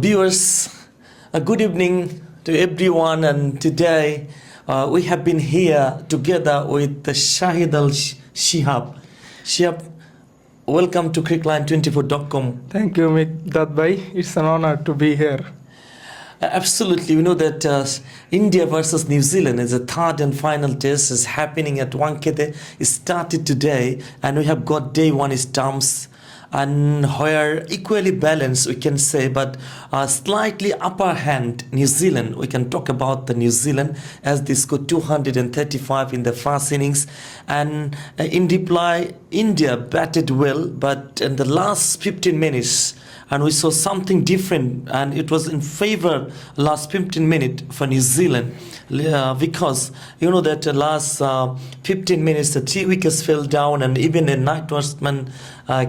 Viewers, a good evening to everyone, and today we have been here together with the Shahid Al Shihab. Shihab, welcome to Crickline24.com. Thank you, Mikdad Bhai. It's an honor to be here. Absolutely, we know that India versus New Zealand is the third and final test is happening at Wankhede. It started today, and we have got day one stumps, and where equally balanced we can say, but slightly upper hand New Zealand. We can talk about the New Zealand as they scored 235 in the first innings, and in reply India batted well, but in the last 15 minutes and we saw something different, and it was in favor last 15 minutes for New Zealand, because you know that last 15 minutes the 3 wickets fell down, and even a night watchman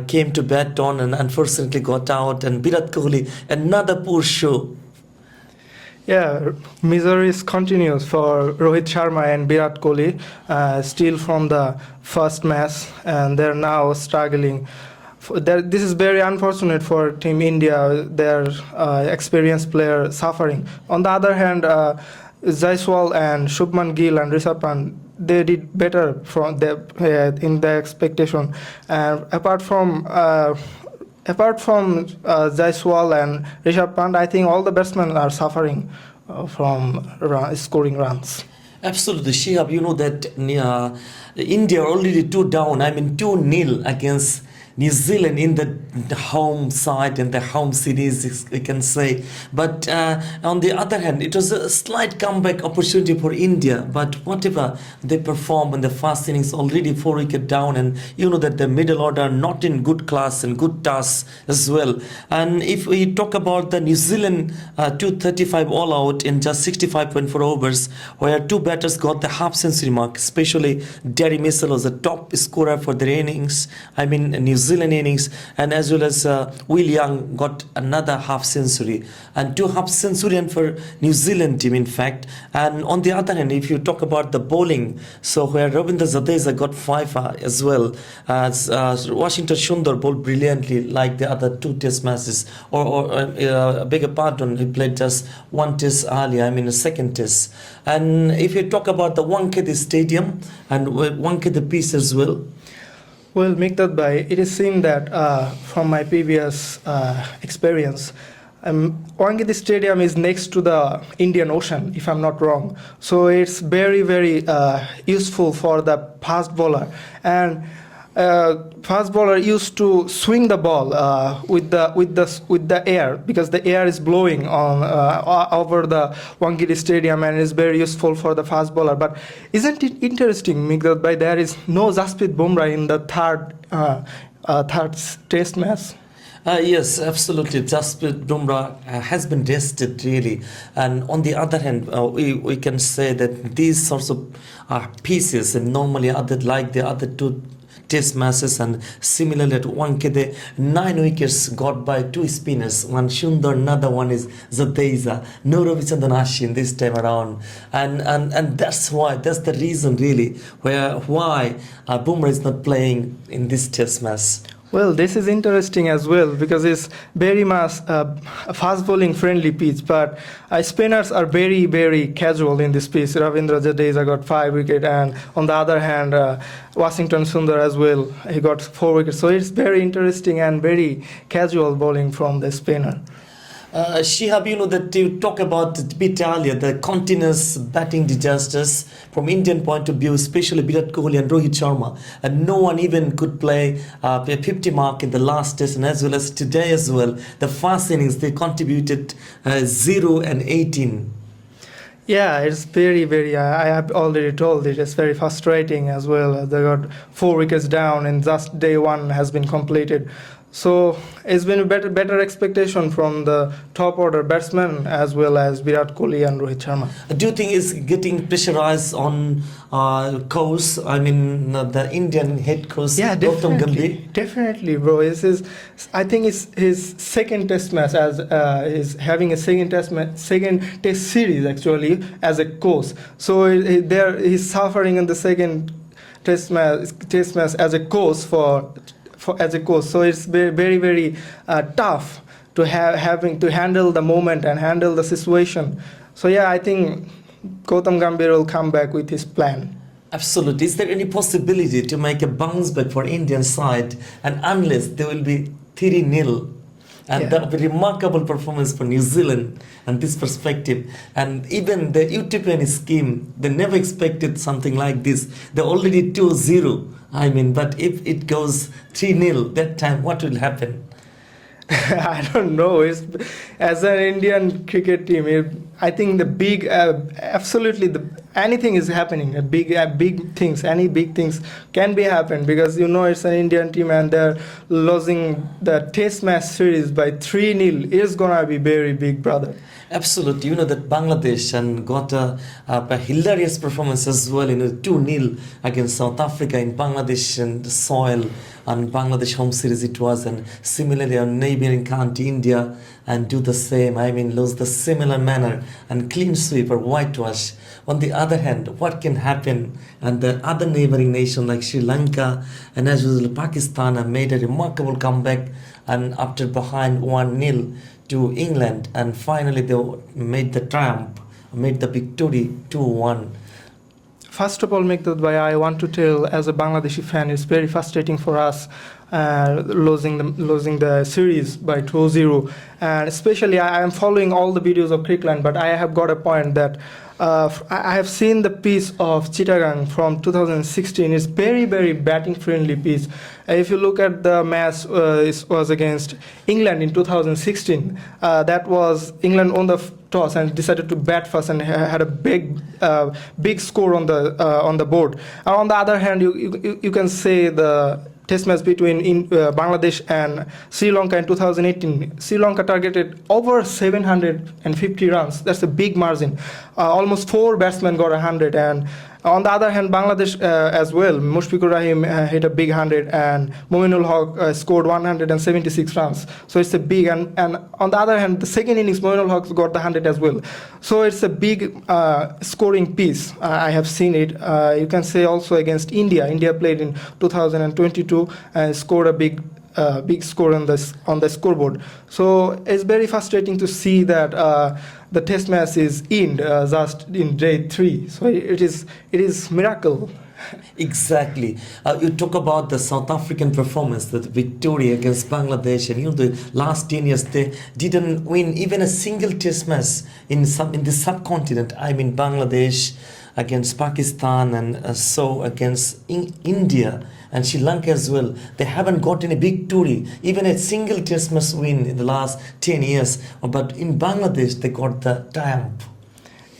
came to bat on and unfortunately got out, and Virat Kohli another poor show. Yeah, misery continues for Rohit Sharma and Virat Kohli, still from the first match, and they're now struggling. This is very unfortunate for Team India, their experienced player suffering. On the other hand, Jaiswal and Shubman Gill and Rishabh Pant, they did better in the expectation. And apart from Jaiswal and Rishabh Pant, I think all the batsmen are suffering from scoring runs. Absolutely, Shihab, you know that India are already 2 down, 2-0 against New Zealand in the home side and the home series, we can say. But on the other hand, it was a slight comeback opportunity for India. But whatever they perform in the first innings, already 4 wickets down, and you know that the middle order are not in good class and good task as well. And if we talk about the New Zealand 235 all out in just 65.4 overs, where 2 batters got the half century mark, especially Derry Mitchell was the top scorer for their innings. New Zealand innings, and as well as Will Young got another half century, and 2 half centurion for New Zealand team in fact. And on the other hand, if you talk about the bowling, so where Ravindra Jadeja got 5 as well, as Washington Sundar bowled brilliantly like the other 2 test matches, or beg your pardon, he played just 1 test earlier, the second test. And if you talk about the Wankhede Stadium and Wankhede pitch as well. Well, Mikdad Bhai, it is seen that from my previous experience, Wankhede Stadium is next to the Indian Ocean, if I'm not wrong. So it's very, very useful for the fast bowler. And fast bowler used to swing the ball with the air, because the air is blowing on over the Wankhede Stadium, and is very useful for the fast bowler. But isn't it interesting, Mikdad Bhai, there is no Jasprit Bumrah in the third test match? Yes, absolutely. Jasprit Bumrah has been rested really, and on the other hand, we can say that these sorts of pieces, and normally like the other 2 test matches, and similarly at Wankhede, 9 wickets got by 2 spinners, one Sundar, another one is Jadeja, no Ravichandran Ashwin this time around, and that's the reason really why Bumrah is not playing in this test match. Well, this is interesting as well, because it's very much a fast bowling friendly pitch, but spinners are very, very casual in this pitch. Ravindra Jadeja got 5 wickets, and on the other hand, Washington Sundar as well, he got 4 wickets. So it's very interesting and very casual bowling from the spinner. Shihab, you know that you talk about a bit earlier, the continuous batting disasters from Indian point of view, especially Virat Kohli and Rohit Sharma, and no one even could play a 50 mark in the last test, and as well as today as well. The first innings they contributed 0 and 18. Yeah, it's very, very, I have already told it, it's very frustrating as well. They got 4 wickets down, and just day 1 has been completed. So it's been a better expectation from the top order batsmen as well as Virat Kohli and Rohit Sharma. Do you think it's getting pressurized on coach? The Indian head coach, Yeah, Gautam Gambhir? Definitely, bro. I think it's his second test match, as he's having a second test series actually as a coach. So he's suffering in the second test match as a coach as a coach. So it's very, very tough to having to handle the moment and handle the situation. So yeah, I think Gautam Gambhir will come back with his plan. Absolutely. Is there any possibility to make a bounce back for Indian side? And unless there will be 3-0, and Yeah. that will be remarkable performance for New Zealand and this perspective. And even the Utopian scheme, they never expected something like this. They're already 2-0. I mean, but if it goes 3-0, that time what will happen? I don't know. As an Indian cricket team, I think the big, absolutely, anything is happening. Big things, any big things can be happen because it's an Indian team and they're losing the Test match series by 3-0. It's gonna be very big, brother. Absolutely. You know that Bangladesh and got a hilarious performance as well in a 2-0 against South Africa in Bangladesh and soil, and Bangladesh home series it was, and similarly on neighboring country India and do the same. I mean, lose the similar manner and clean sweep or whitewash. On the other hand, what can happen? And the other neighboring nation like Sri Lanka and as well as Pakistan have made a remarkable comeback and after behind 1-0 to England, and finally they made the triumph, made the victory 2-1. First of all, Meghdad bhai, I want to tell as a Bangladeshi fan, it's very frustrating for us losing the series by 2-0. And especially, I am following all the videos of Crickland, but I have got a point that I have seen the piece of Chittagong from 2016. It's very, very batting friendly piece. If you look at the match, it was against England in 2016. That was England on the toss and decided to bat first and had a big score on the board. And on the other hand, you can say the Test match between Bangladesh and Sri Lanka in 2018. Sri Lanka targeted over 750 runs. That's a big margin. Almost 4 batsmen got 100. And on the other hand, Bangladesh as well. Mushfiqur Rahim hit a big 100 and Mominul Haq scored 176 runs. So it's a big, and on the other hand, the second innings, Mominul Haq got the 100 as well. So it's a big scoring piece. I have seen it. You can say also against India. India played in 2022 and scored a big score on the scoreboard. So it's very frustrating to see that the Test match is in just in day 3. So it is miracle. Exactly. You talk about the South African performance, the victory against Bangladesh, and the last 10 years they didn't win even a single Test match in the subcontinent. I mean Bangladesh against Pakistan and so against India and Sri Lanka as well. They haven't gotten a victory, even a single Test match win in the last 10 years. But in Bangladesh, they got the triumph.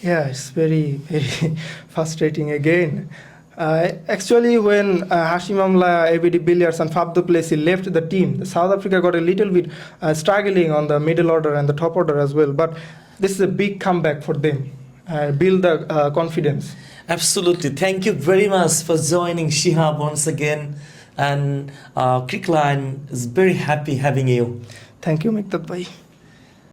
Yeah, it's very, very frustrating again. Actually, when Hashim Amla, ABD Billiards and Faf du Plessis left the team, South Africa got a little bit struggling on the middle order and the top order as well. But this is a big comeback for them. Build the confidence. Absolutely. Thank you very much for joining Shihab once again. And Crickline is very happy having you. Thank you, Meghdad bhai.